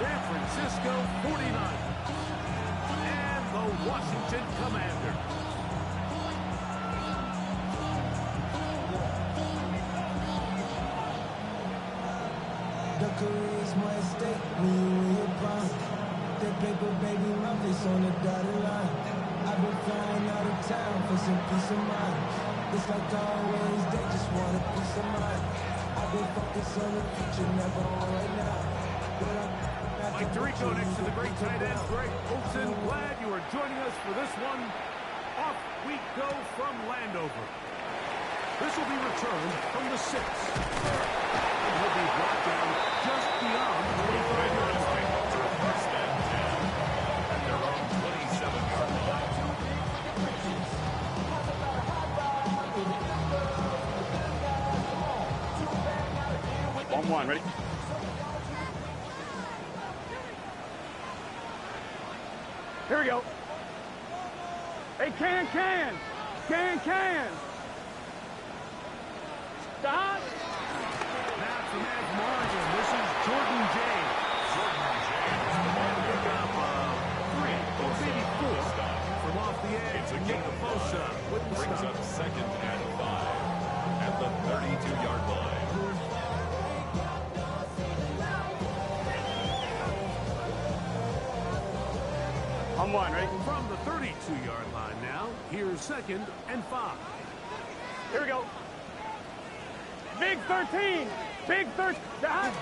San Francisco 49ers and the Washington Commanders. The career is more at stake when you in your prime. That paper, baby, my face on the dotted line. I've been flying out of town for some peace of mind. It's like always, they just want a peace of mind. I've been focused on the future, never on right now. Mike Tirico next to the great tight end, Greg Olsen. Glad you are joining us for this one. Off we go from Landover. This will be returned from the 6. And he'll be brought down just beyond the 45-yard line. First and 10 at their own 27-yard line. 1-1, ready? Here we go. Hey, can. Stop. Now from Ed Margin, this is Jordan James. Jordan James, the man pick up 3, or maybe 4, from off the edge. It's a Nick gain of 5. Bosa with the Brings stop. up 2nd and 5 at the 32-yard line. On 1, ready? From the 32-yard line now, here's 2nd and 5. Here we go. Big 13. Big 13. Stop.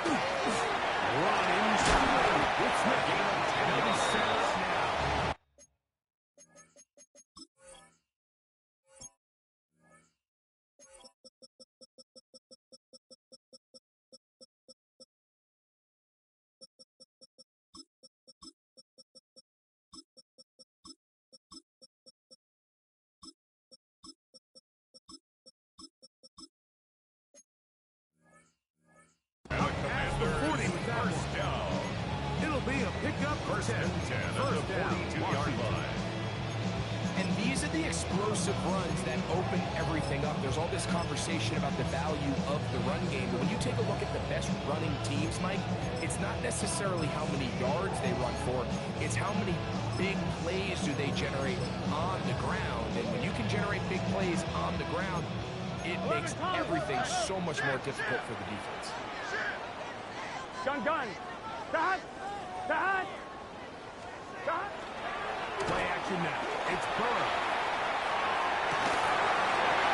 Run inside. It's Nicky. And he'll be set up now. Commander, 40 with that first down. It'll be a pickup for 10. 10 at the First down, 42-yard Washington. line. And these are the explosive runs that open everything up. There's all this conversation about the value of the run game. But when you take a look at the best running teams, Mike, it's not necessarily how many yards they run for. It's how many big plays do they generate on the ground. And when you can generate big plays on the ground, it makes everything so much more difficult for the defense. Gun. Stop. Play action now. It's Burrow.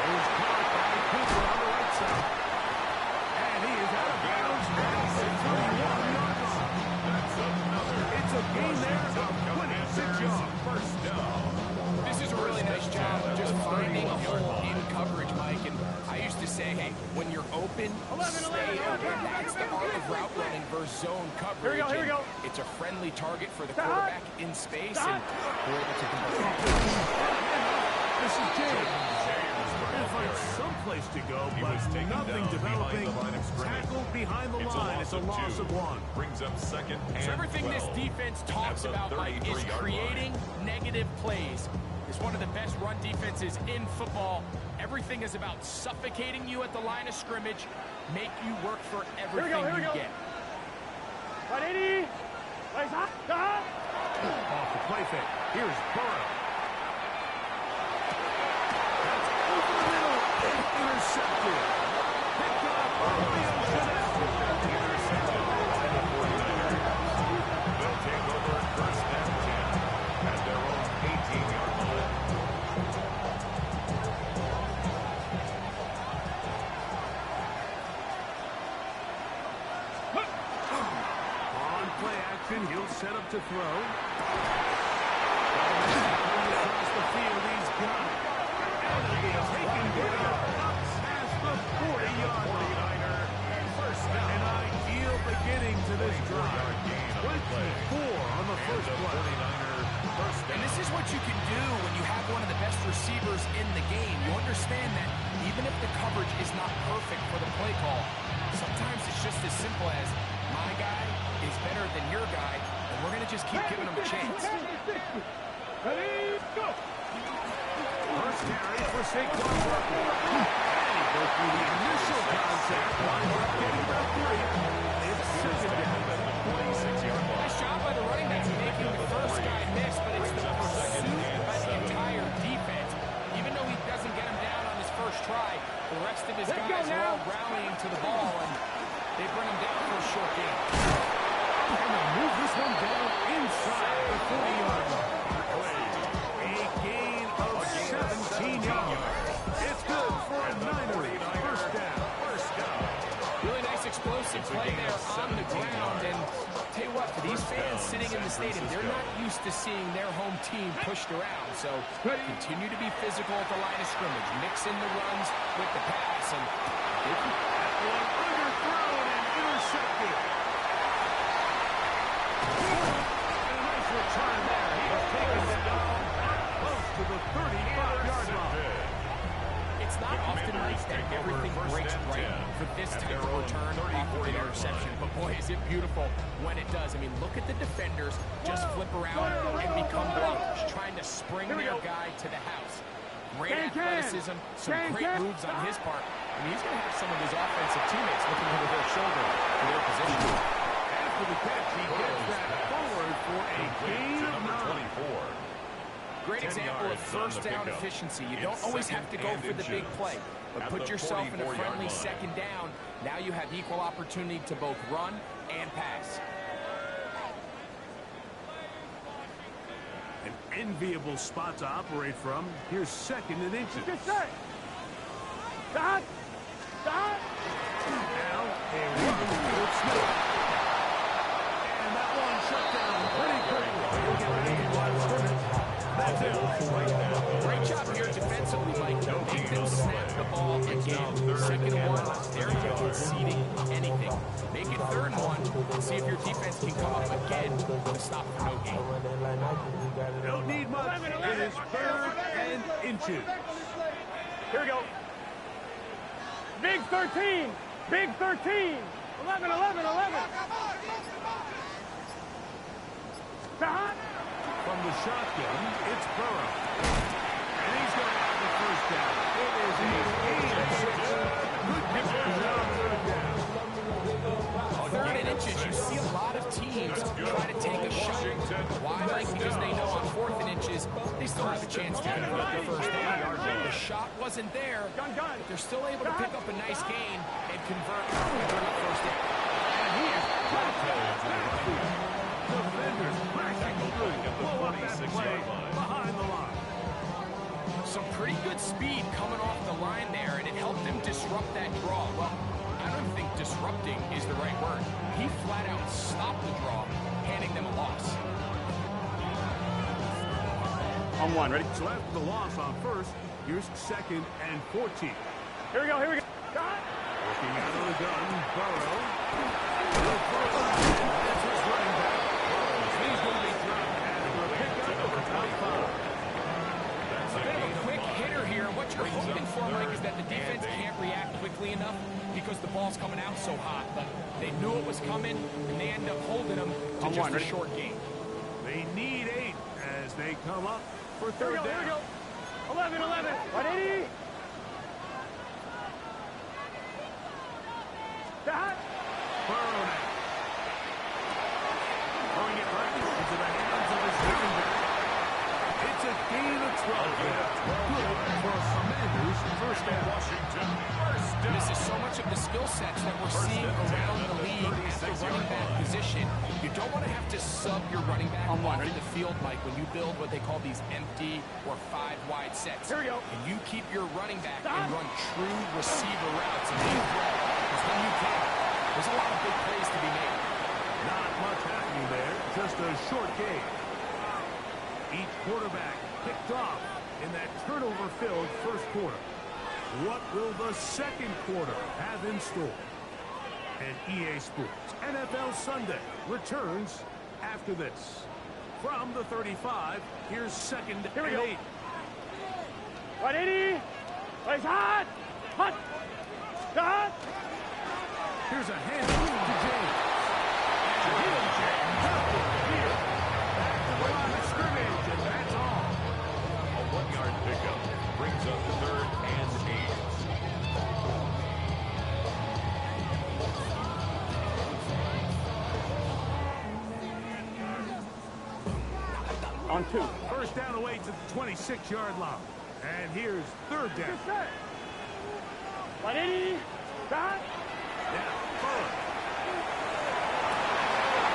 He's caught by Cooper on the right side. And he is out of bounds at the 31-yard line. That's another. It's a gain there of 26 yards. First down. This is a really nice job just finding a hole in coverage, Mike. And I used to say, hey, when you're open, stay open. That's the art of route running versus zone coverage. Here we go. And it's a friendly target for the quarterback in space, and we're able to convert. This is James. He'll find someplace to go, He but was taken nothing down developing. behind the line of scrimmage. Tackled behind the line. It's a loss of 1. Brings up 2nd and So everything 12 this defense talks at the about, Mike, is 33-yard creating negative plays. It's one of the best run defenses in football. Everything is about suffocating you at the line of scrimmage, make you work for everything Here we go. you get. 180. Stop. Off the play fake. Here's Burrow. That's over the middle. Intercepted. Picked up by Leo Jeanette. Intercepted by the 49ers. They'll take over at 1st and 10 at their own 18-yard line. On play action, he'll set up to throw. Across the field, he's got it. And he is taken down past the 40-yard line. First down. An ideal beginning to this drive. 24 on the first play. 49ers first down. And this is what you can do when you have one of the best receivers in the game. You understand that even if the coverage is not perfect for the play call, sometimes it's just as simple as my guy is better than your guy, and we're going to just keep giving him a chance. Ready, go. First carry for Saquon Barkley. And he broke through the initial contact line. Getting about 3. It's 2nd down. Nice explosive play there on the ground. And tell you what, for these fans sitting in the stadium, they're not used to seeing their home team pushed around. So continue to be physical at the line of scrimmage. Mix in the runs with the pass. And one underthrown and intercepted. And a nice return there. He was taken down close to the 35-yard line. It's not often like that everything breaks right for this type of return off of an interception. But boy, is it beautiful when it does. I mean, look at the defenders just flip around and become blockers, trying to spring their guy to the house. Great athleticism, some great moves on his part. I mean, he's going to have some of his offensive teammates looking over their shoulder for their position. After the catch, he gets that forward for a gain of 9. Great example of first down efficiency. You don't always have to go for the big play, but put yourself in a friendly second down. Now you have equal opportunity to both run and pass. An enviable spot to operate from. Here's 2nd and inches. Good set. Dot. Dot. Now, a run field snip. And that one shut down pretty quickly. He'll get ready to line of scrimmage. That's it. Great job here defensively, Mike. Make them snap the ball again. 2nd and 1, they're not conceding anything. Make it 3rd and 1, and see if your defense can come up again to stop for no gain. Don't need much. It is 3rd and inches. Here we go. Big 13. Big 13. 11, 11, 11. Dot. From the shotgun, it's Burrow. And he's going to have the first down. It is a gain of 6. Good conversion on 3rd down. 3rd and inches, you see a lot of teams try to take a shot. Why, Mike? Because they know on 4th and inches, they still have a chance to convert the first down. The shot wasn't there, but they're still able to pick up a nice gain and convert the first down. And he is defenders crashing through. Blow up that play behind the line. Some pretty good speed coming off the line there, and it helped him disrupt that draw. Well, I don't think disrupting is the right word. He flat out stopped the draw, handing them a loss. On 1, ready? So after the loss on 1st, here's 2nd and 14. Here we go, here we go. Dot. Working out of the gun, Burrow. He'll throw it. That's his running back. He's going to be thrown after a pickup of about 5. A bit of a quick hitter here. What you're hoping for, Mike, is that the defense can't react quickly enough because the ball's coming out so hot. But they knew it was coming, and they end up holding them to just a short game. They need 8 as they come up for 3rd down. Here we go. 11, 11. 180. Dot. Burrow now. Throwing it right into the hands of his running back. It's a gain of 12. Good for Commanders first down. This is so much of the skill sets that we're seeing around the league at the running back position. You don't want to have to sub your running back off the field, Mike, when you build what they call these empty or 5-wide sets. Here we go. And you keep your running back and run true receiver routes and leave threat. Because when you can, there's a lot of big plays to be made. Not much happening there. Just a short game. Each quarterback picked off in that turnover-filled first quarter. What will the second quarter have in store? And EA Sports NFL Sunday returns after this. From the 35, here's 2nd Here we and go. 8. 180. Place hot. Hot. Dot. Here's a handoff to James. And he'll jam here. Back to the line of scrimmage, and that's all. A 1-yard pickup brings up the 3rd and 8. On 2. First down away to the 26-yard line. And here's 3rd down. Good set. 180. Dot. Now, Burrow.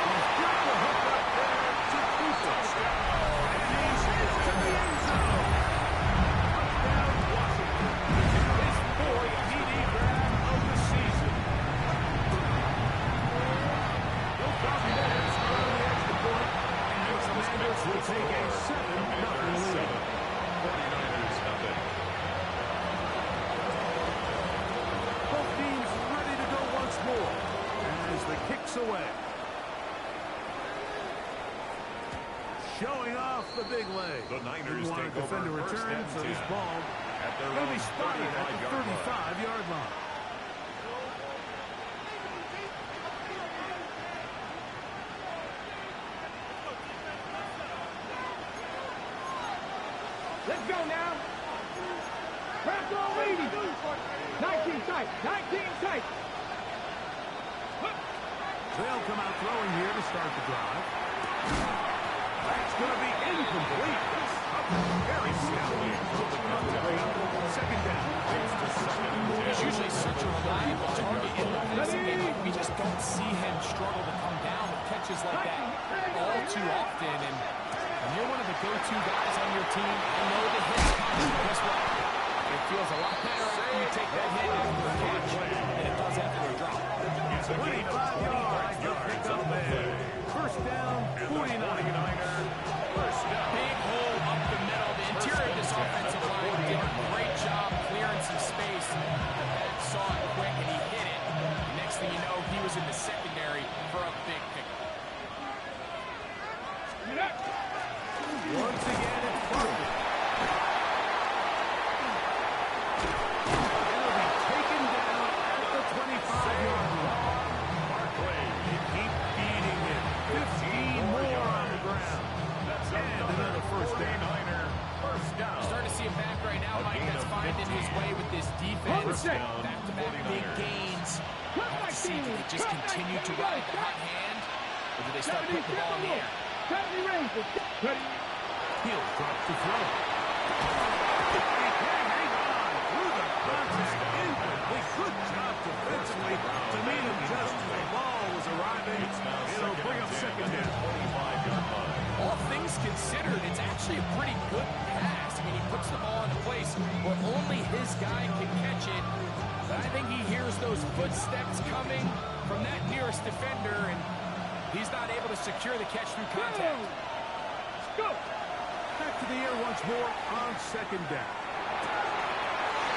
He's got the hook up there to Cooper. And he's into the end zone. Touchdown, Washington. His 4th TD grab of the season. will take a 7-0 lead. 49ers nothing. Both teams ready to go once more as the kick's away. Showing off the big leg. The Niners Didn't want take to defend a over first return, and so this 10 ball at their going to own be spotted at the 35-yard line. Let's go now. Press on leading. 19 tight. 19 tight. They'll come out throwing here to start the drive. That's going to be incomplete. Very soundly from the contact. Second down. He's usually such a reliable target in the passing game, but we just don't see him struggle to come down with catches like that all too often. And when you're one of the go-to guys on your team, I know the hit's coming. Guess what? It feels a lot better after you take that hit after a catch than it does after a drop. 25 yards. Pick up there. First down, 49er. Big hole up the middle. The interior of this offensive line did a great job clearing some space. And saw it quick and he hit it. Next thing you know, he was in the secondary for a big pick. Once again, it's Barkley. He'll be taken down at the 25-yard line. Barkley, you keep beating him. 15 more on the ground. And another first down. Starting to see him back right now, Mike. That's finding his way with this defense. Back-to-back big gains. Let's see if they just continue to ride the hot hand, or do they start putting the ball in the air? He'll drop to throw. He can hang on through the contact. Incomplete. Good job defensively to meet him just as the ball was arriving. It'll bring up second down. All things considered, it's actually a pretty good pass. I mean, he puts the ball in a place where only his guy can catch it. But I think he hears those footsteps coming from that nearest defender, and he's not able to secure the catch through contact. Go. Back to the air once more on second down.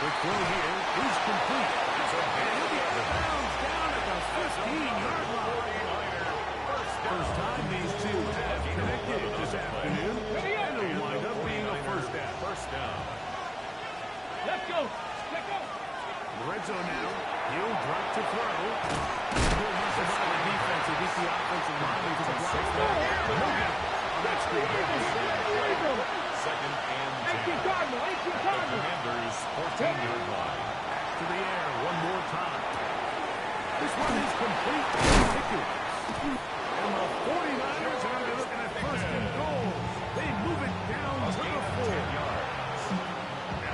The throw here is complete. And he'll be out of bounds down at the 15-yard line. First time these two have connected this afternoon, and it'll wind up being a first down. Let's go. Let's go. The red zone now. He'll drop to throw. He'll muscle by the defense and get the offensive line into the block. That's good. Second and 18 10. Cardinal. 18 The Cardinal. Commanders' 14-yard line. To the air one more time. This one is complete and ridiculous. And the 49ers are going to be looking at first and goal. They move it down to the 4.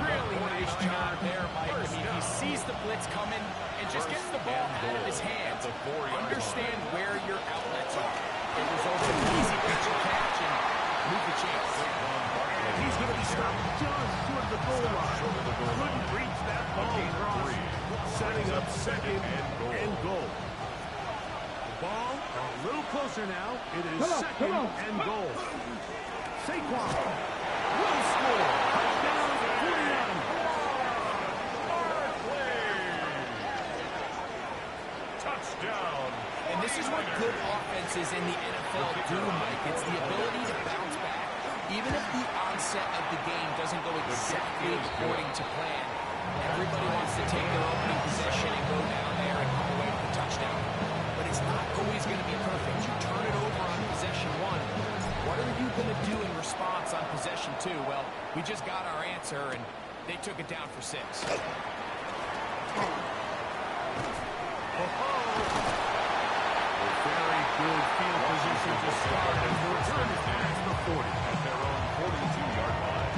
Really nice job there, Mike. I mean, he sees the blitz coming and just gets the ball out of his hands. Understand where your outlets are. It results in an easy pitch and catch and move the chains. He's going to be stopped just short of the goal line. Couldn't reach that ball across. Setting up second and goal. The ball a little closer now. It is second and goal. Saquon will score. Touchdown, 49. Touchdown. And this is what good offenses in the NFL do, Mike. It's the ability to bounce back. Even if the onset of the game doesn't go exactly according to plan, everybody wants to take their opening possession and go down there and come away with a touchdown. But it's not always going to be perfect. You turn it over on possession 1. What are you going to do in response on possession 2? Well, we just got our answer, and they took it down for 6. Very good field position to start, and the return is past the 40. At their own 42-yard line.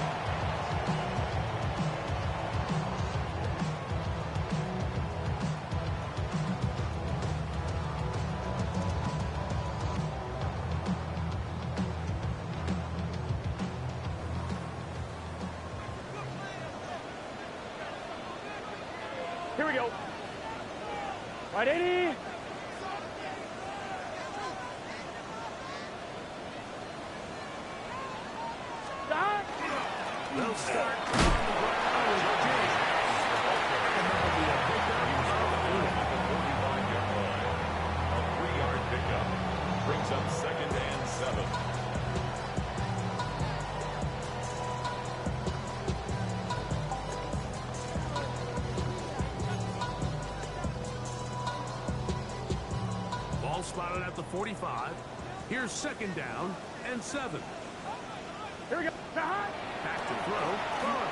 Here we go. Right, 80. They'll start on the ground with Jake. And that'll be a pickup of 45-yard line. A 3-yard pickup brings up 2nd and 7. Ball spotted at the 45. Here's 2nd down and 7. Here we go. Back to throw. Burrow.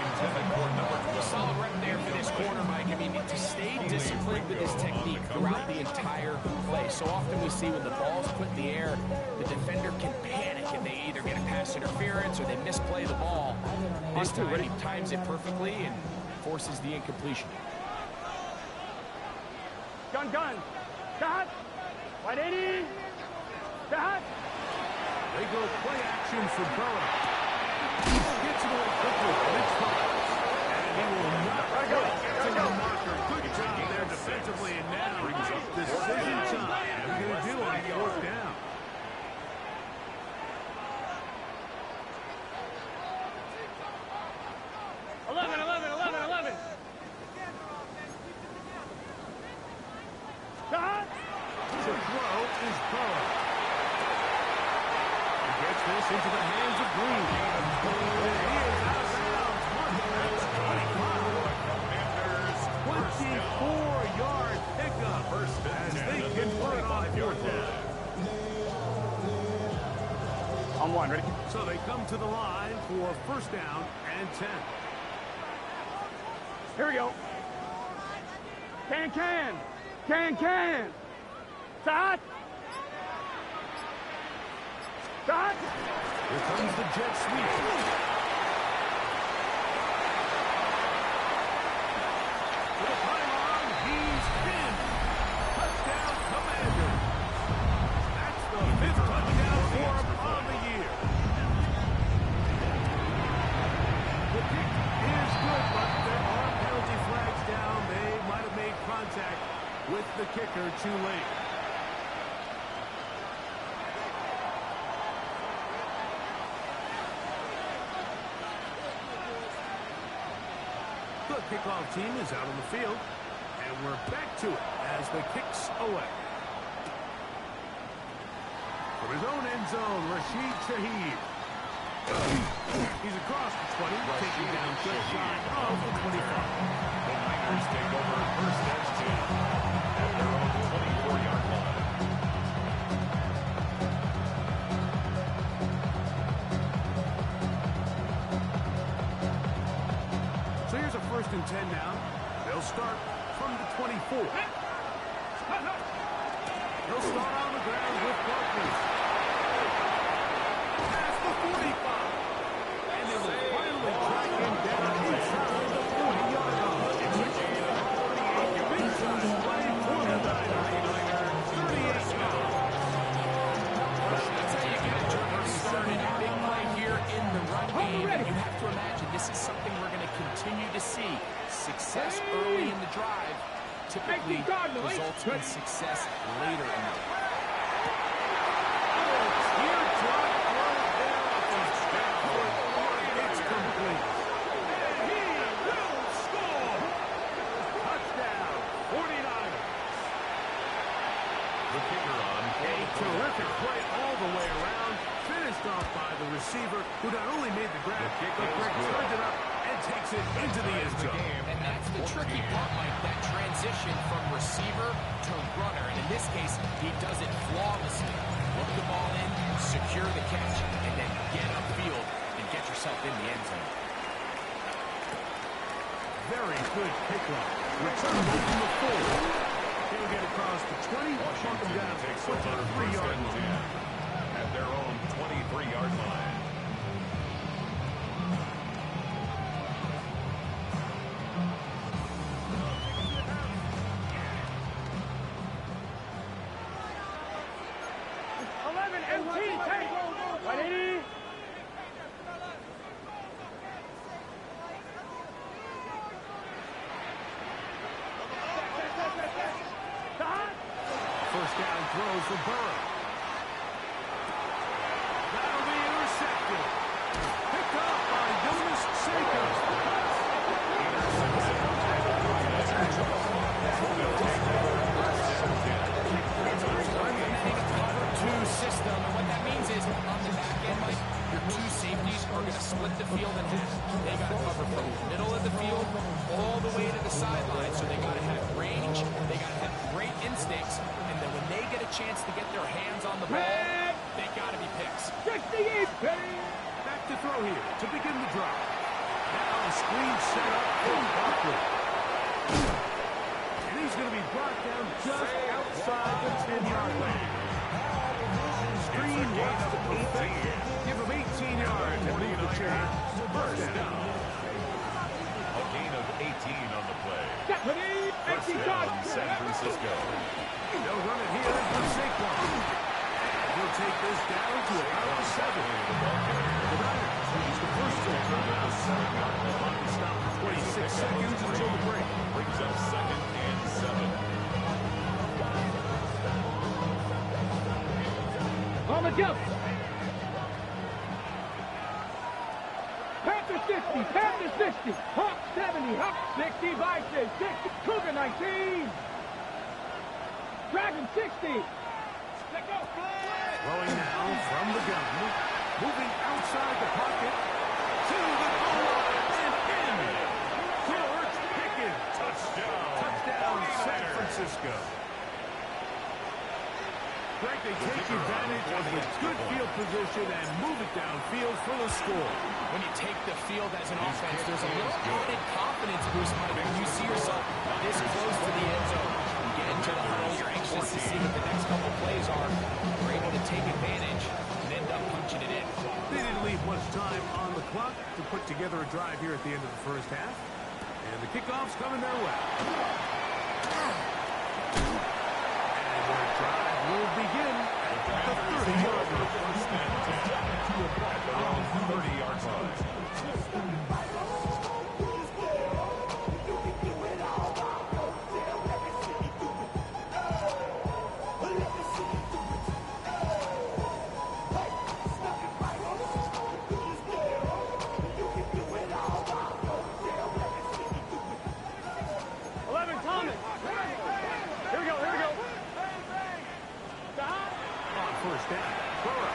Intended for number 12. Solid rep there for this corner, Mike. I mean, to stay disciplined with his technique throughout the entire play. So often we see when the ball's put in the air, the defender can panic and they either get a pass interference or they misplay the ball. This time he times it perfectly and forces the incompletion. Gun. Stop. 180. Stop. They go play action for Burrow. Gets it away quickly. And it's fine. And he will not get to the marker. Good job there defensively. And now brings up decision time. What are you going to do on 4th down? Stop. To throw is Burrow. He gets this into the hands of Green. And he is out of bounds. That's 24-yard pickup. As they convert on 4th down. On 1, ready? So they come to the line for 1st down and 10. Here we go. Can. Start. Here comes the jet sweep. To the pylon, he's pinned. Touchdown, Commanders. That's the 5th touchdown for him on the year. The kick is good, but there are penalty flags down. They might have made contact with the kicker too late. The kickoff team is out on the field, and we're back to it as the kick's away. From his own end zone, Rashid Shaheed. He's across the 20, taking down just shy of the 25. The Niners take over 1st and 10 at their own 24-yard line. So here's a 1st and 10 now. They'll start from the 24. They'll start on the ground with Barkley. Past the 45. And they will finally track him down inside the 40-yard line. It's a gain of 48. Big time play for the Niners. 38 now. That's how you get a turnover started. A big play here in the run game. And you have to imagine this is something we're going to continue to see. Success early in the drive typically results in success later in the drive. It's complete. And he will score. Touchdown, 49ers. The kicker on. A terrific play all the way around. Finished off by the receiver, who not only made the grab, but Greg turned it up and takes it into the end zone. And that's the tricky part, Mike, that transition from receiver to runner. And in this case, he does it flawlessly. Look the ball in, secure the catch, and then get upfield and get yourself in the end zone. Very good pickup. Return from the 4. He'll get across the 20. Washington Down takes to over the 1st 3-yard and line. 10 at their own 23-yard line. First down throws for Burrow. screen set up for Barkley. And he's going to be brought down just outside the 10-yard line. Screen wants to perfect. Give him 18 yards and move the chain. First down. A gain of 18 on the play. First down, San Francisco. They'll run it here for Saquon. He'll take this down to about the 7. The Niners use the first and 10 at the 7-yard line. Clock is stopped for 26 seconds until the break. Brings up 2nd and 7. On the jump. Panthers 50, Panthers 60, Hawk 70, Hawk 60, Vikings 60, Cougar 19, Dragon 60. Let go, Throwing now from the gun. Moving outside the pocket to the goal line and in. George Pickens. Touchdown, San Francisco. Greg, they take advantage of the good field position and move it downfield for the score. When you take the field as an offense, there's a little added confidence boost, Mike, when you see yourself this close to the end zone. You get into the huddle, you're anxious to see what the next couple plays are. You're able to take advantage and end up punching it in. They didn't leave much time on the clock to put together a drive here at the end of the first half. And the kickoff's coming their way. And their drive will begin at the 30-yard line. First and 10. At their own 30-yard line. First down. Burrow.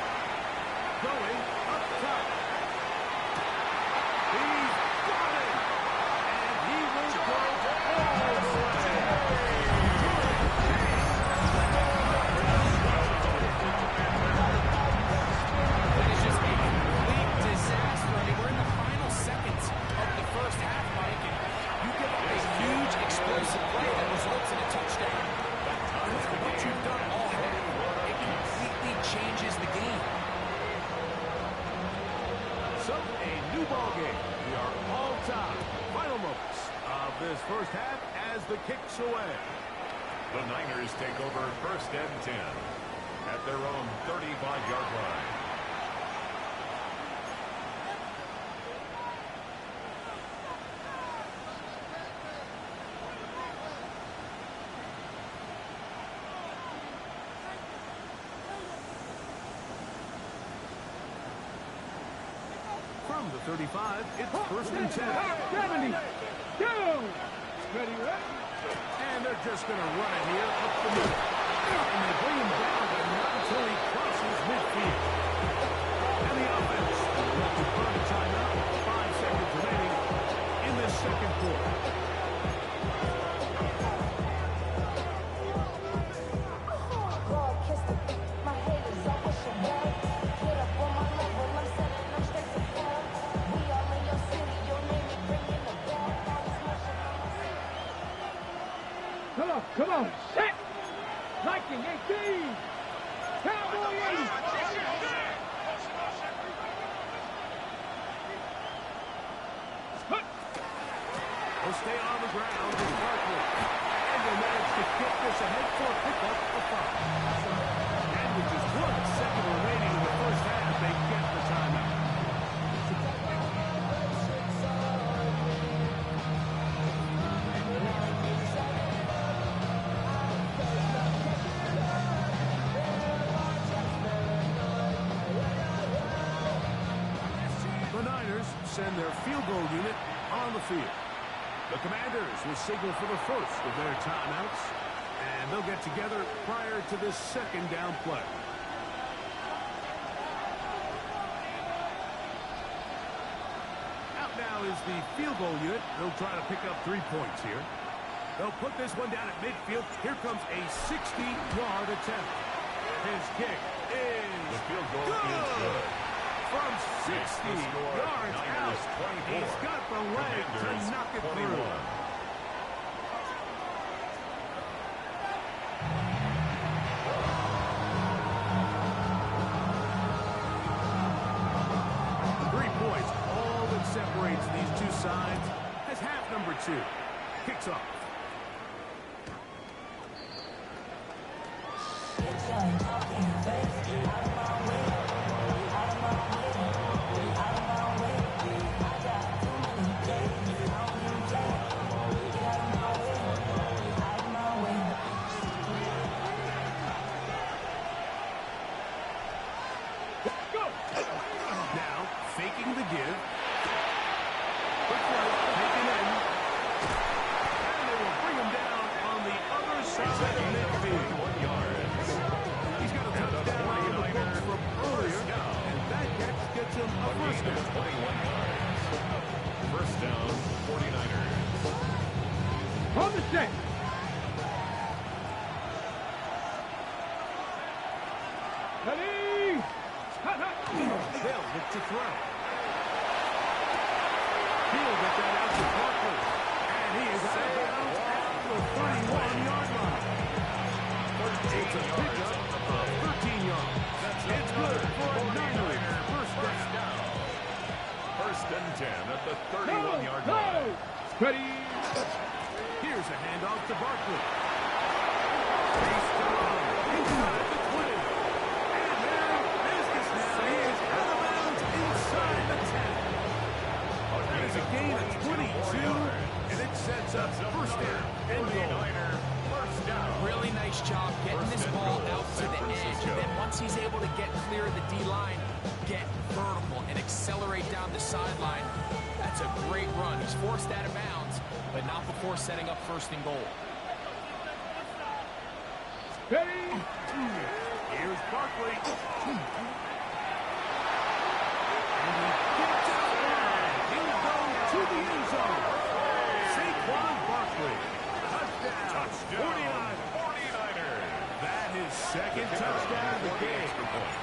Going up top. He's got it. And he will go all the way. That is just a complete disaster. I mean, we're in the final seconds of the first half, Mike, and you give up a huge explosive play that results in a touchdown. What you've done all half, it completely changes the game. So, a new ball game. We are all tied. Final moments of this first half as the kick's away. The Niners take over first and 10 at their own 35-yard line. From the 35, it's first and 10. 70, go! Ready, ready? And they're just going to run it here up the middle. And they bring him down, but not until he crosses midfield. And the offense will look to burn a timeout. 5 seconds remaining in this second quarter. Come on, set! Viking 18! Cowboy 80! They'll stay on the ground with Barkley. And they manage to get this ahead for a pickup of 5. And with just 1 second remaining in the first half, they get the timeout. The Niners send their field goal unit on the field. The Commanders will signal for the first of their timeouts, and they'll get together prior to this second down play. Out now is the field goal unit. They'll try to pick up 3 points here. They'll put this one down at midfield. Here comes a 60-yard attempt. His kick is The field goal good. is good. from 60 yards out. 24. He's got the leg to knock it 21. through. Separates these two sides as half number 2 kicks off. Now faking the give. First down, 49ers. Hold the stick. Ready. They'll look to throw. He'll get that out to Barkley. And he is out of bounds at the 31-yard line. It's a pickup of 13 yards. It's good for a Niners first down. First and 10 at the 31-yard Go. line. Ready. Here's a handoff to Barkley. He's thrown inside the 20. And there business now. He is out of bounds inside the 10. That is a gain of 22, and it sets up first down and goal. First down. Really nice job getting this ball out to the edge. And then once he's able to get clear of the D-line, get vertical and accelerate down the sideline. That's a great run. He's forced out of bounds, but not before setting up first and goal. Ready. Here's Barkley. And he gets out wide. He'll go to the end zone. Saquon Barkley. Touchdown. 49ers. That is second touchdown of the game.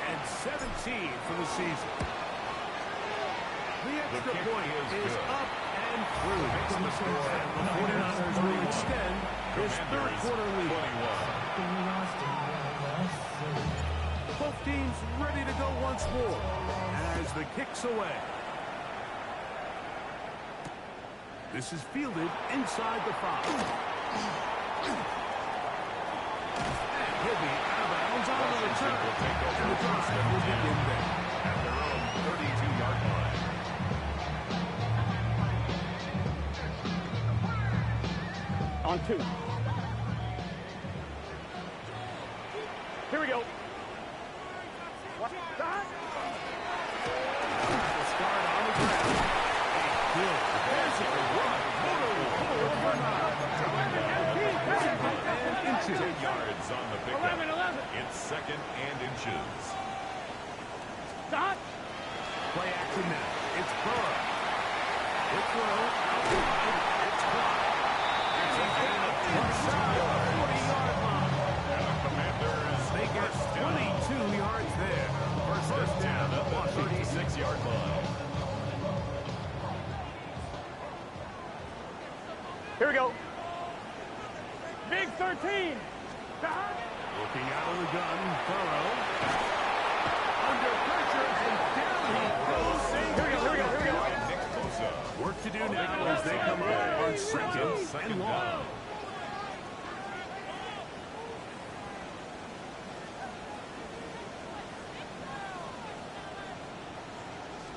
And 17 for the season. The extra point is up and through. The 49ers will extend this third quarter lead. Both teams ready to go once more as the kick's away. This is fielded inside the 5. And he'll be out of bounds on the return. And the drive will begin there. At their own 32-yard line. On 2. Here we go. Start. Start on the ground. Good. There's a run. And inches. 10 yards on the pickup. 11. It's second and inches. Stop. Play action now. It's Burrow. The throw out the line. It's caught. It's a gain of 40-yard line. And the Commanders, They get 22 yards there. first down at the 36-yard line. Here we go. Big 13. Stop. Looking out of the gun, Burrow. Under pressure, and down he goes. Here we go. Nick Bosa. Work to do now as they come up on second and long. down.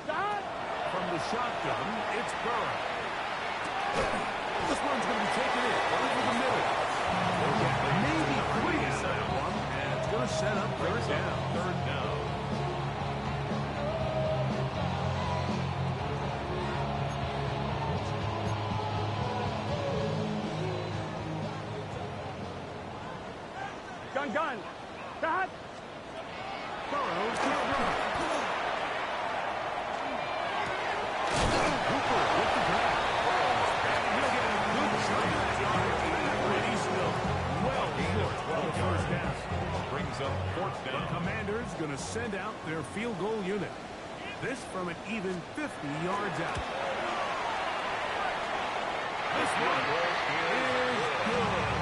Stop. From the shotgun, it's Burrow. This one's going to be taken in over the middle. Maybe 3 on that one, and it's going to set up third down. Third down. Gun. Stop. Burrow to throw. Hooper with the grab. He'll get a good shot at that. And he's still well short of the first down. Brings up fourth The down. Commanders going to send out their field goal unit. This from an even 50 yards out. This one is good.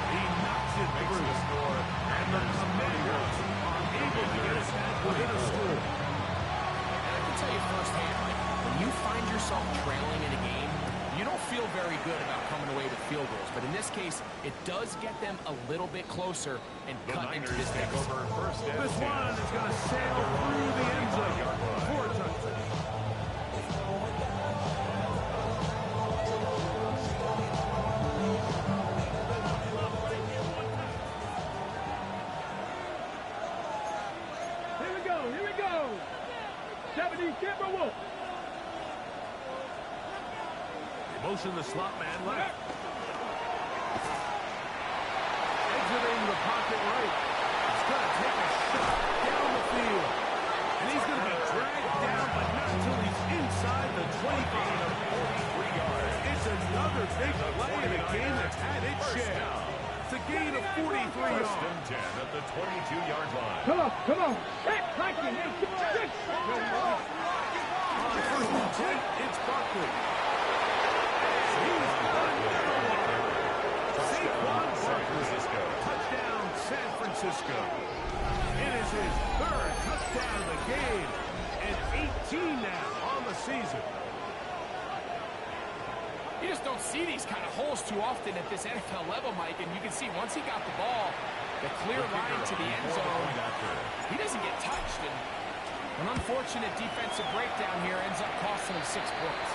He knocks it through. And the Commanders are able to get us back within a score. And I can tell you firsthand, like, when you find yourself trailing in a game, you don't feel very good about coming away with field goals. But in this case, it does get them a little bit closer and cut into this deficit. This one is going to sail through the end zone for a touchdown. Here we go. 70 Timberwolves. Motion the slot man left. Exiting the pocket right. He's going to take a shot down the field. And he's going to be dragged down, but not until he's inside the 25 of 43 yards. It's another big play in a game that's had its share. It's a gain of 43 yards. First and 10 at the 22-yard line. Come on. Hey, Mikey, On first and 10, it's Barkley. Touchdown, San Francisco. It is his third touchdown of the game, and 18 now on the season. You just don't see these kind of holes too often at this NFL level, Mike, and you can see once he got the ball, the clear line to the end zone, he doesn't get touched, and an unfortunate defensive breakdown here ends up costing him 6 points.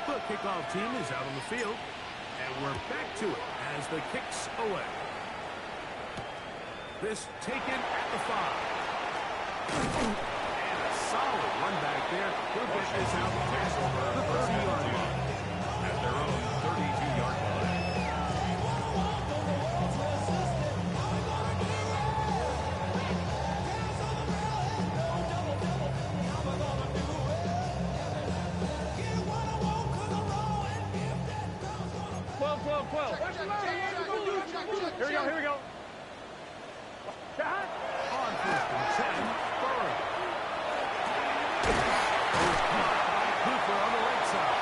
The kickoff team is out on the field, and we're back to it as the kick's away. This taken at the 5. And a solid run back there. He'll get this out past the 30-yard line. At their own 32-yard line. Here we go. Shot. On first and 10, Burrow. Cooper on the right side.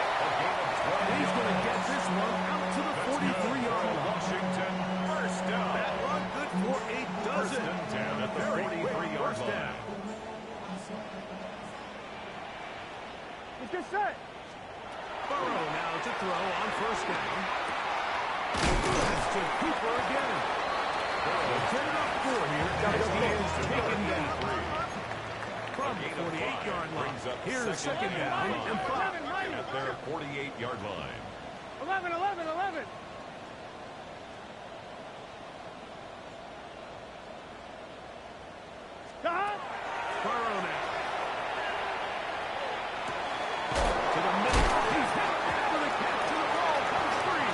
And he's going to get this one out to the 43-yard line. Washington, first down. That run good for a dozen. First and 10 at the Very quick 43-yard first line. down. Let's get set. Burrow now to throw on first down. That's to Cooper again. Burrow 10 up 4 here as he is taken down. From the 48-yard line. Here's second down and 5. At their 48-yard line. 11. Shot. Burrow now. To the middle. He's hit after the catch to the ball. Comes free.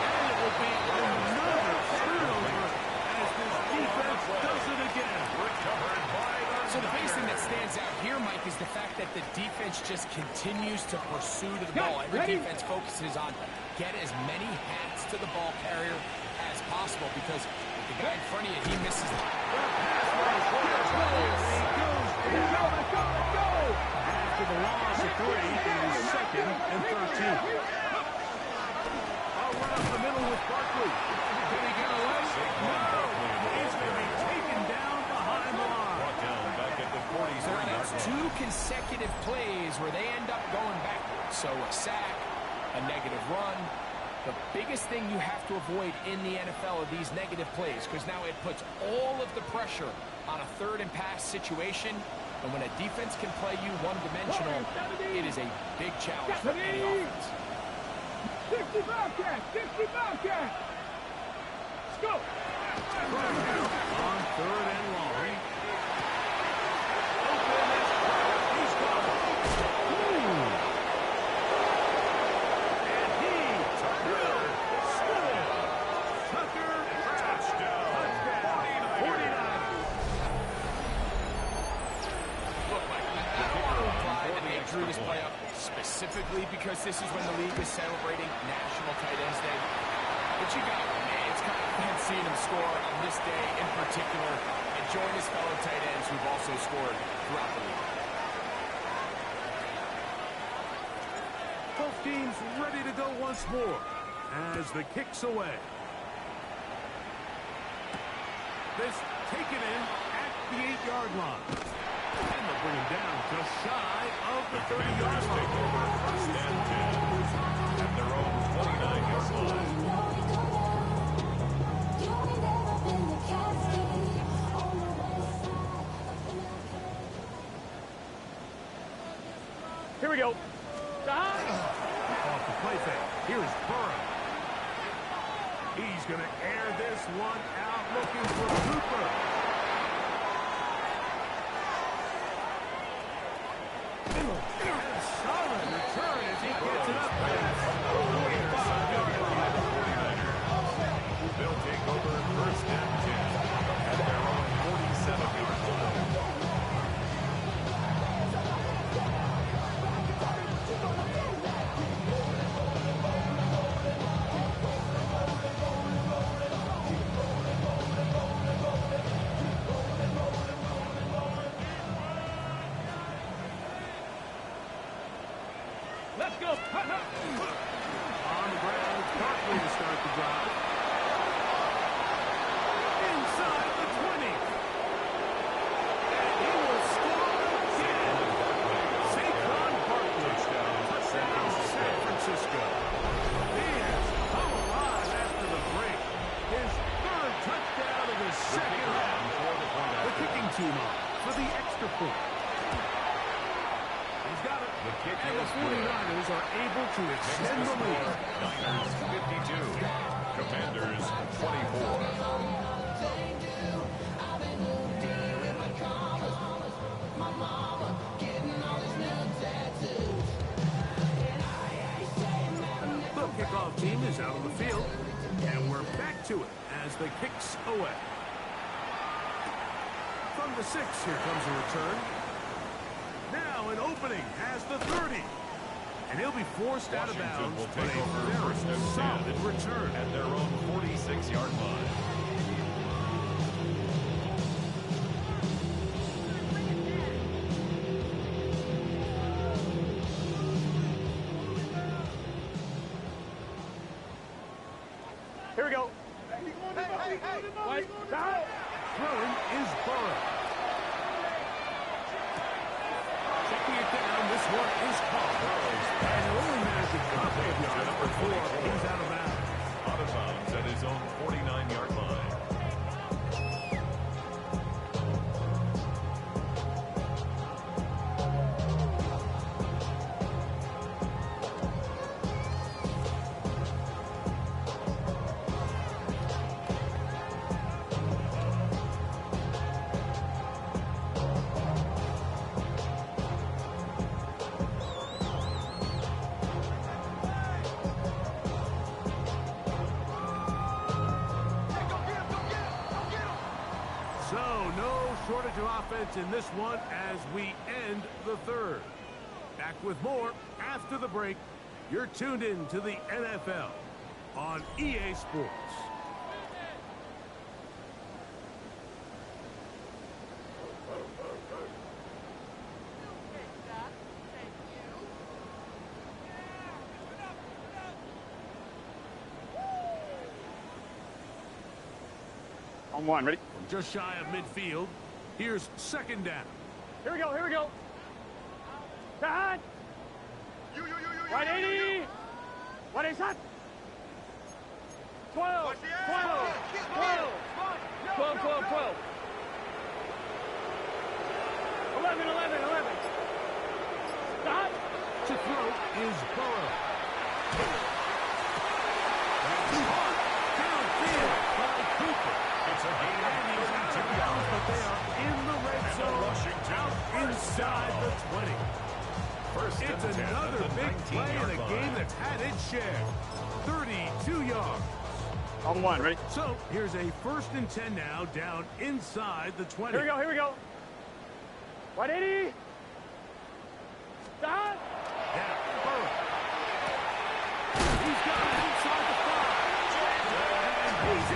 And it will be another turnover as this defense does it again. Recovered by the So the biggest thing that stands out here, Mike, is the fact that the defense just continues to pursue to the ball. Every defense focuses on get as many hats to the ball carrier as possible because if the guy in front of you, he misses the Let's go. After the loss of 3, it is second and 13. I'll run up the middle with Barkley. Can he get away? No. He's going to be taken down behind the line. Brought down back at the 43-yard So that's line. 2 consecutive plays where they end up going backwards. So a sack, a negative run. The biggest thing you have to avoid in the NFL are these negative plays because now it puts all of the pressure on a third and pass situation. And when a defense can play you one-dimensional, it is a big challenge for any offense. 60 Bobcat. Let's go. On third and long. Open is Pratt. He's gone. And he, Tucker, still. Tucker, touchdown. 49. Look, Mike, I don't want to imply that they drew this play up specifically because this is when the league is celebrating National Tight Ends Day. But you got to, man, it's kind of fun seeing him score on this day in particular and join his fellow tight ends who've also scored throughout the league. Both teams ready to go once more as the kick's away. This taken in at the 8-yard line. And they'll bring him down just shy of the 30-yard line. Take over first and 10 at their own 29-yard line. Here we go. Off the play fake. Here is Burrow. He's going to air this one out, looking for Cooper. And solid return as he gets it up past the 45-yard line. They'll take over first and 10 at their own 47-yard line. Let's go. On the ground, it's Barkley to start the drive. Inside the 20. And he will score again. Saquon Barkley. Touchdown, San Francisco. He has come alive after the break. His third touchdown of the second half. The kicking team on for the extra point. He's got it. And the 49ers are able to extend the lead. Niners 52, Commanders 24. The kickoff team is out on the field, and we're back to it as the kick's away. From the 6, here comes a return. Now an opening has the 30. And he'll be forced out of Washington bounds, will but take a over very first and 10 solid return. at their own 46-yard line. Here we go. What? Throwing is Burrow. Checking it down, this one is caught. And he'll only managed to drop it yards before he's out of bounds. Out of bounds at his own 49-yard line. So, no shortage of offense in this one as we end the third. Back with more after the break. You're tuned in to the NFL on EA Sports. On one, ready? From just shy of midfield, here's second down. Here we go, here we go. Side. Right 80. 180. 12. 12. 12. 12, 12, 12. 11, 11, 11. Stop. To throw is Burrow. That's caught downfield by Cooper. It's a gain And he's out of bounds, but they are in the red zone, out inside the 20. First and It's 10 another at the big play in 19-yard a line. game that's had its share. 32 yards. On one, ready? So here's a 1st and 10 now, down inside the 20. Here we go, here we go. 180. Stop. Now, Burrow. He's got it inside the 5. And he's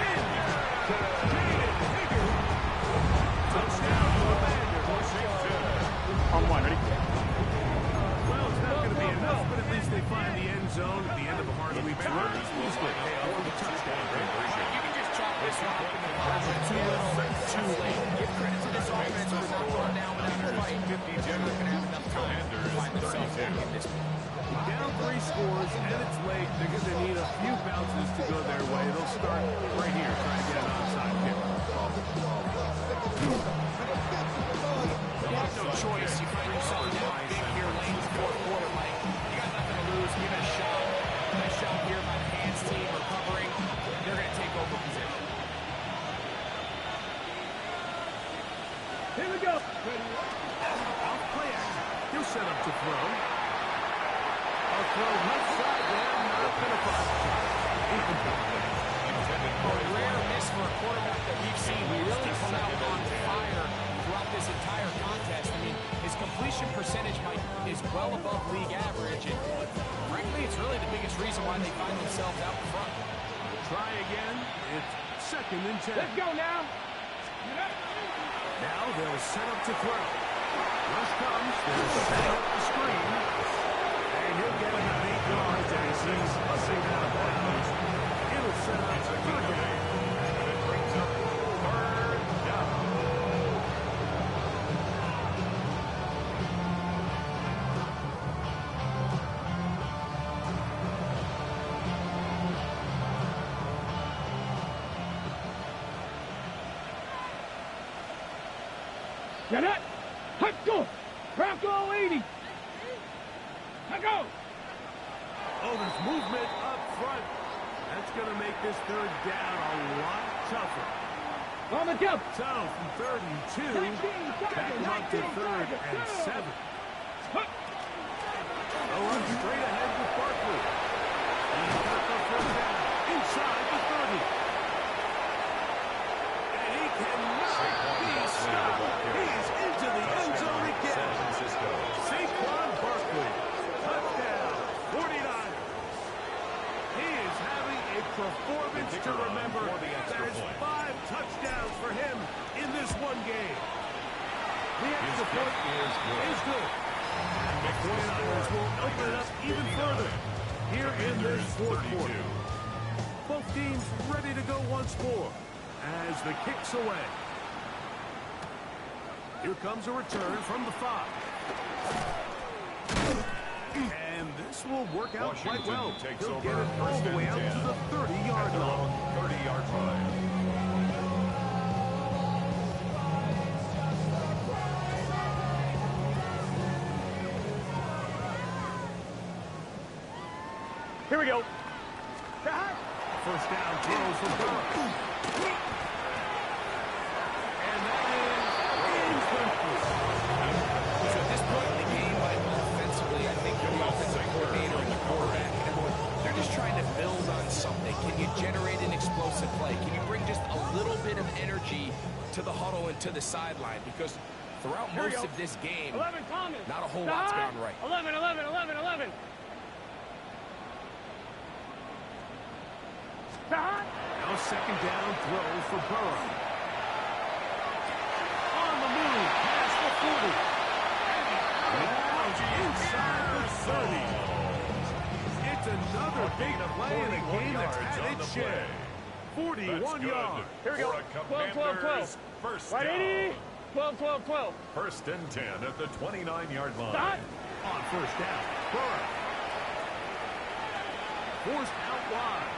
dropping the ball too little, too late. Give credit to this offense for not going down without a fight. They're not going to have enough time to find themselves back in this one. Down 3 scores, and it's late. They're going to need a few bounces to go their way. They'll start right here, trying to get an onside kick. You have no choice. You find yourself down big here late in the fourth quarter, Mike. You got nothing to lose. Give it a shot. Nice job here by the hands team recovering. They're going to take over position. Here we go. Off play action. He'll set up to throw. A throw left side there, not going to find the shot. A rare miss for a quarterback that we've seen really come out on fire throughout this entire contest. I mean, his completion percentage, Mike, is well above league average, and frankly, it's really the biggest reason why they find themselves out front. Try again. It's 2nd and 10. Let's go now. Now they'll set up to throw. Rush comes. They'll set up the screen. And he'll get about 8 yards as he's hustling out of bounds. It'll set up a third down. It brings up 3rd down. Get it. Let's go. Bronco 80. Let's go. Oh, there's movement up front. That's going to make this 3rd down a lot tougher. On the jump. So, from 3rd and 2, back them up to 3rd and 7. They'll run straight ahead with Barkley. He's got the 1st down inside the 30. And he cannot be stopped. He is into the end zone again. Saquon Barkley, touchdown, 49ers. He is having a performance to remember. That is 5 touchdowns for him in this one game. The extra point is good. The 49ers will open it up even further here in this 4th quarter. Both teams ready to go once more as the kick's away. Here comes a return from the 5. And this will work out quite well. He'll get it all the way out to the 30-yard line. 30-yard line. Here we go. 1st down throw for Burrow. And that is incomplete. So at this point in the game, like offensively, I think the offensive coordinator and the quarterback, they're just trying to build on something. Can you generate an explosive play? Can you bring just a little bit of energy to the huddle and to the sideline? Because throughout most of this game, 11 Thomas. not a whole lot's gone right. 11, 11, 11, 11. Now 2nd down throw for Burrow. On the move, past the 40. Now inside the 30. It's another big play in a game that's had its share. 41 yards. Here we go. 12, 12, 12. First Right, down. 80. 12, 12, 12. 1st and 10 at the 29-yard line. Stop. On 1st down, Burrow. Forced out wide.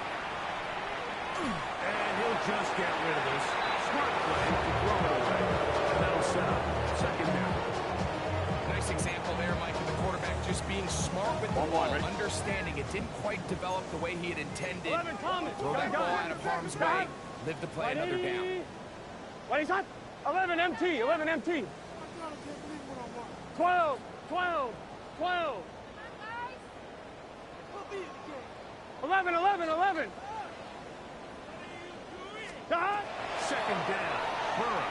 And he'll just get rid of this. Smart play to throw it away. And that'll set up 2nd down. Nice example there, Mike, of the quarterback just being smart with the ball, understanding it didn't quite develop the way he had intended. 11 Thomas. Throw that ball out of harm's way, live to play another down. What is that? 11 MT, 11 MT. 12, 12, 12. 11, 11, 11. 2nd down, Burrow.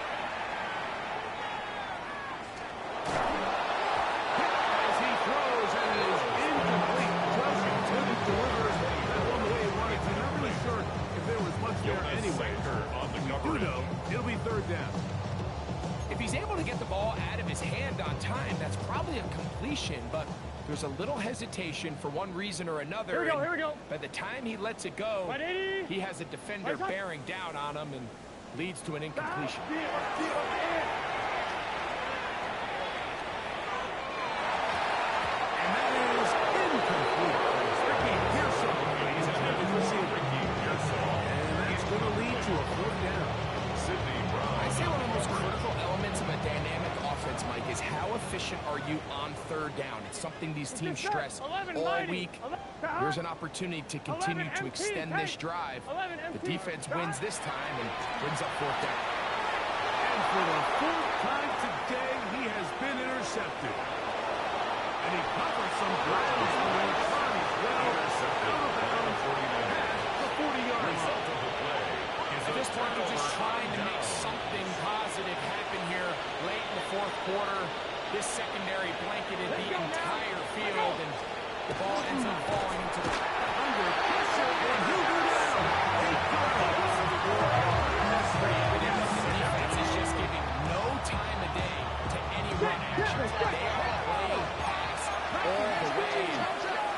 As he throws, and it is incomplete. Just couldn't deliver that one the way he wanted to. Not really sure if there was much there anyway. On the You coverage. know, it'll be 3rd down. If he's able to get the ball out of his hand on time, that's probably probably a completion, but there's a little hesitation for one reason or another. Here we go. By the time he lets it go, 180. he has a defender bearing down on him and leads to an incompletion. And that is incomplete. Ricky Pearsall. He's attempted to receive Ricky Pearsall. And that's going to lead to a fourth down. Sidney Brown. I say one of the most critical elements of a dynamic offense, Mike, is how efficient are you on third down? It's something these teams stress all week. Here's an opportunity to continue to extend this drive. The defense wins this time and brings up fourth down. And for the fourth time today, he has been intercepted. And he covers some ground on the return as well. Intercepted Out of by bounds the 49ers. at the 40-yard line. Result of the play is At a this point, they're just turnover trying to on make downs. something positive happen here late in the fourth quarter. This secondary blanketed the entire field, and the ball ends up falling into the... Under pressure, and he'll go down. That's pretty evident that the defense is just giving no time of day to any run action. They are playing pass all the way.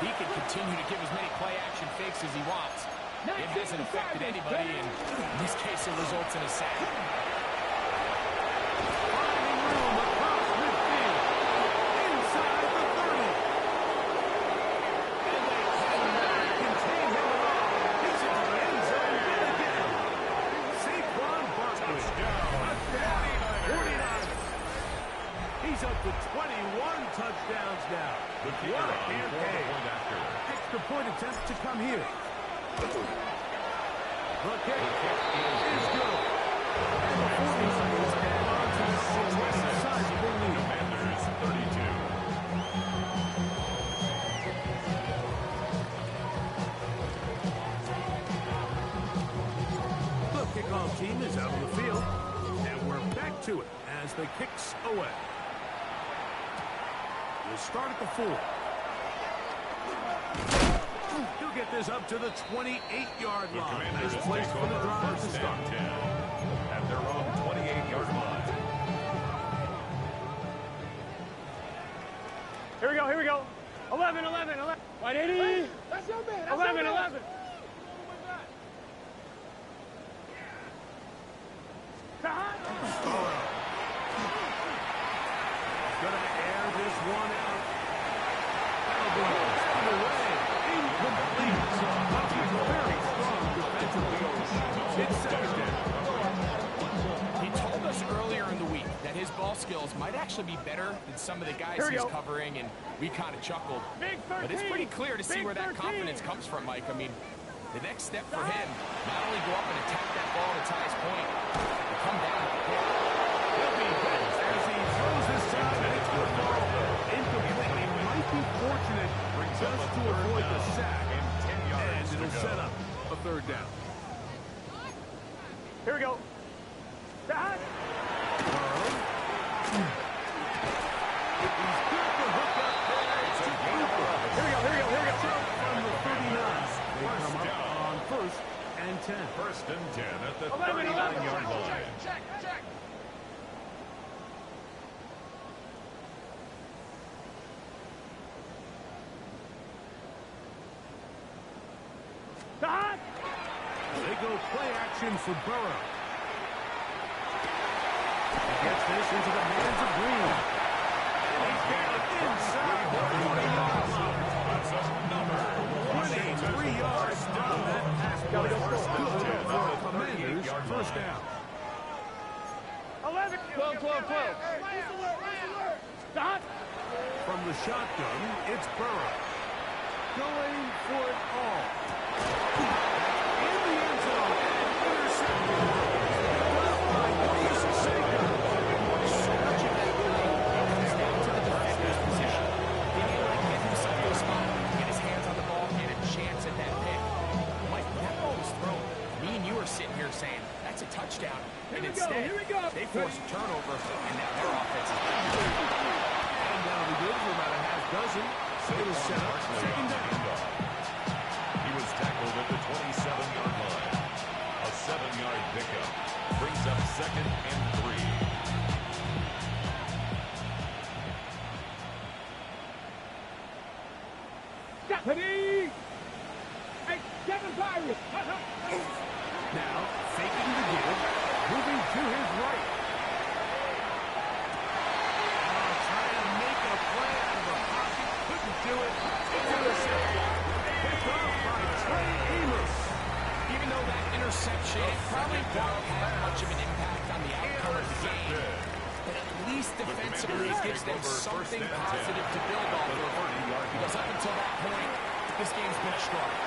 He can continue to give as many play-action fakes as he wants. It hasn't affected anybody, and in this case, it results in a sack. Finding room across midfield. Inside the 30. And they cannot contain him at all. He's into the end zone yet again. Saquon Barkley. Touchdown. 49ers. He's up to 21 touchdowns now. What a campaign. Extra point attempt to come here. The kick is good. And the 49ers hang on to a sizable lead. Commanders 32. The kickoff team is out on the field. And we're back to it as the kicks away. We'll start at the 4. He'll get this up to the 28-yard The line. Commanders Nice place take for the over drive to first start. and 10 at their own 28-yard line. Here we go. 11. 180. That's your man. 11. Gonna air this one out. Cowboys on the way. Incomplete. Very strong defensively. It's second down. He told us earlier in the week that his ball skills might actually be better than some of the guys Here we he's go. covering, and we kind of chuckled. Big 13. But it's pretty clear to see Big where that 13. confidence comes from, Mike. I mean, the next step for him, not only go up and attack that ball at its highest point, but come down with the pick. He'll be hit as he throws this time and it's the ball. Incomplete. He might be fortunate just to avoid the sack. And it'll set up a third down. Here we go. Burrow. He's got the hook up there. It's a Cooper. Here we go. From the 39. They come up on first and 10. First and 10 at the 11. 39-yard line. Check. They go play action for Burrow. He gets this into the hands of Green. And he's got it inside the 40-yard line. That's a number 23 yards down that pass play. Good for Commanders. First down. 11. Close. Dot. From the shotgun, it's Burrow. Going for it all. In the end zone and intercepted. By Reese Sager. So much of that play comes down to the defender's position. Being able to get himself to a spot, get his hands on the ball, get a chance at that pick. Mike, when that ball was thrown, me and you are sitting here saying, that's a touchdown. And instead, they force a turnover, and now their offense is back. And that'll be good for about a half dozen. It'll set up second down. He was tackled at the 27-yard line. A 7-yard pickup brings up second and 3. Ready? Hey, Kevin Byron. Now, faking the give, moving to his right. Trying to make a play out of the pocket, couldn't do it. Intercepted. Picked off by Trey Amos. Even though that interception probably won't have much of an impact on the outcome of the game, but at least defensively it gives them something positive to build off of, because up until that point, this game's been a struggle.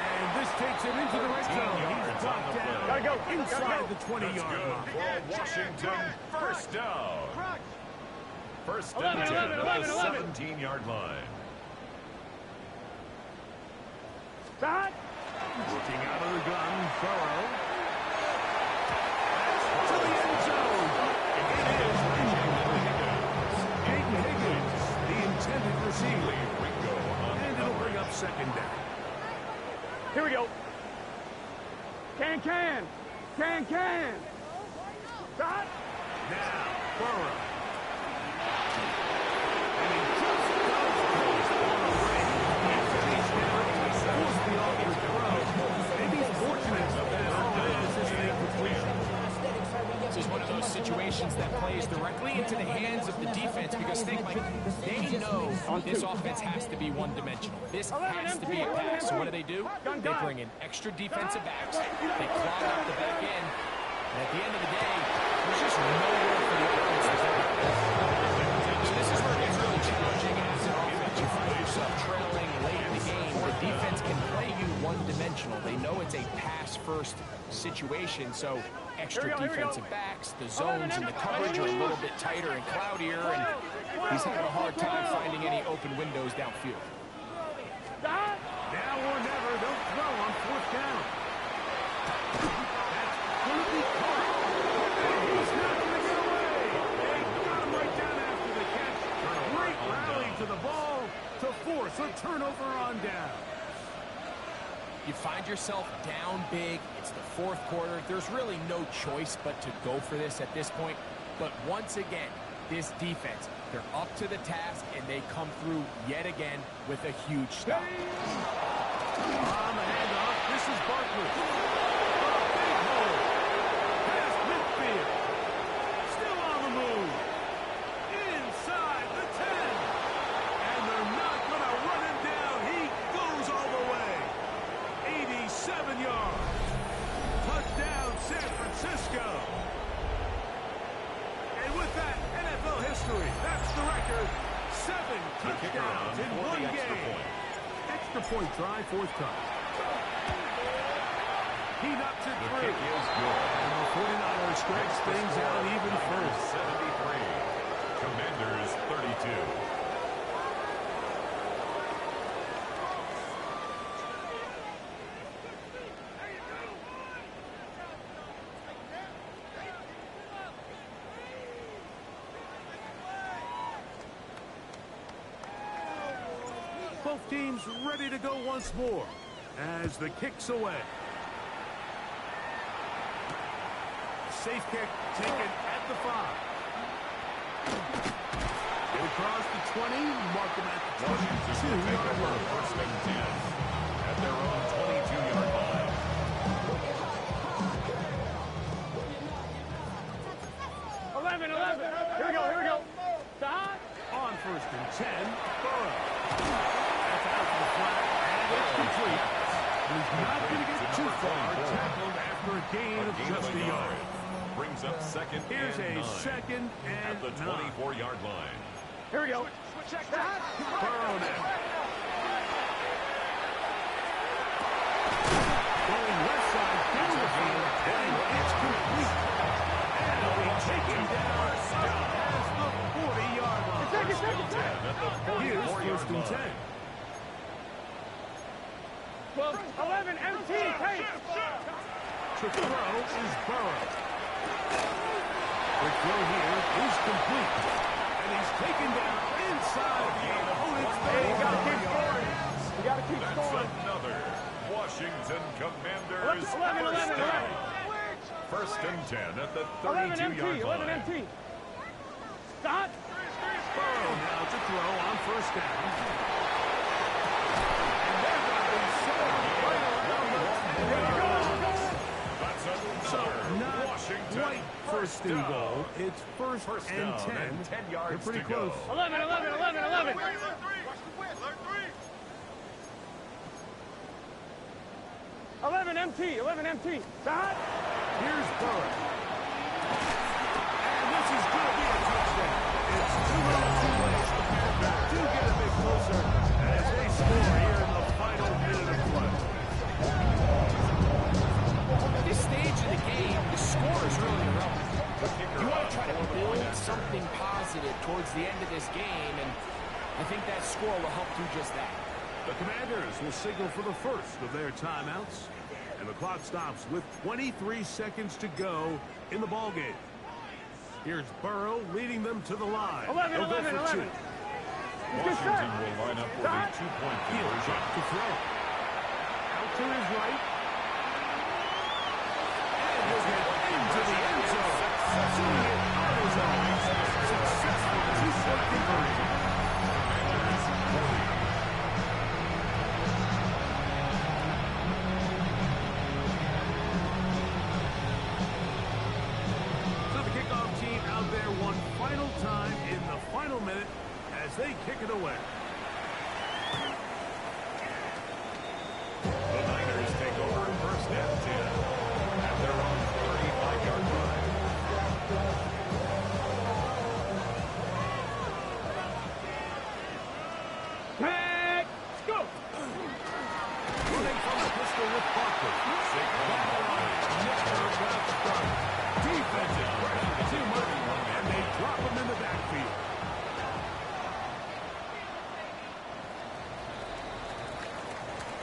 And this takes him into the red zone. He's brought down. Gotta go. Inside the 20-yard line. For Washington, first down. First and 11, 10 at 11, the 11. 17-yard line. Start. Looking out of the gun, Burrow. To the end zone. It is Aiden Higgins, the intended receiver. Ringo on And the it'll bring coverage. up second down. Here we go. Can. Start. Now, Burrow. And he just does push the ball away. After he's down, forced the awkward throw. Maybe he's fortunate that all it is an incompletion. This is one of those situations that plays directly into the hands of the defense, because think, Mike, they know this offense has to be one-dimensional. This has to be a pass. So what do? They bring in extra defensive backs. They clog up the back end. And at the end of the day, there's just nowhere for the offense to go. So this is where it gets really challenging as an offense. You find yourself trailing late in the game. The defense can play you one-dimensional. They know it's a pass-first situation, so extra defensive backs, the zones and the coverage are a little bit tighter and cloudier, and he's having a hard time finding any open windows downfield. Start. Now or never, don't throw on fourth down. That's going to be caught. And he's not going to get away. They got him right down after the catch. Great rally to the ball to force a turnover on down. You find yourself down big. It's the fourth quarter. There's really no choice but to go for this at this point. But once again, this defense, they're up to the task, and they come through yet again with a huge stop. On the handoff, this is Barkley. A big hole. Past midfield. Still on the move. Inside the 10. And they're not going to run him down. He goes all the way. 87 yards. Touchdown, San Francisco. And with that, NFL history, that's the record. 7 touchdowns in one game. Extra point try, fourth time. He knocks it The free. kick is good. And the 49ers stretch things out even further. 73. Commanders 32. Both teams ready to go once more as the kick's away. Safe kick taken at the 5. Get across the 20, mark them at the 22-yard line. First and 10 at their own 22-yard line. 11. Here we go. Start. On first and 10, Burrow. That's out to the flat, and it's complete. He's not going to get too far. Tackled after a gain of just a yard. Brings up second Here's and a 9 second and at the 9. 24-yard line. Here we go. Burrow now. Going left side down the field, and it's complete. And we take him down as the 40-yard line. Second. At the Here's 44-yard first and line. 10. 12, 11, MT, take. To throw is Burrow. The throw here is complete. And he's taken down inside the opponent's Hey, you gotta 30-yard keep scoring. You gotta keep That's scoring. another Washington Commanders 11. first down. First and 10 at the 11 MT, 32-yard 11 line. MT. Start. Burrow now to throw on first down. And they're going to be right around the... So not quite first and goal. It's first and 10. Yards. They're pretty close. 11. 11 MT. Shot. Here's Burrow. And this is going to be a touchdown. It's 2 ways. The Panthers do get a bit closer as they score here in the final minute of play. At this stage of the game, the score is really irrelevant. You want to try to build something positive towards the end of this game, and I think that score will help do just that. The Commanders will signal for the first of their timeouts, and the clock stops with 23 seconds to go in the ballgame. Here's Burrow leading them to the line. 11. Washington will line up for a 2-point conversion. To throw. Out to his right. And he'll get into the end zone. Shooting it on his own. Successful 2-point conversion. So the kickoff team out there one final time in the final minute as they kick it away. The Niners take over first and 10 at their own 35-yard line. Let's go. Running from the pistol with Barkley. Saquon Barkley.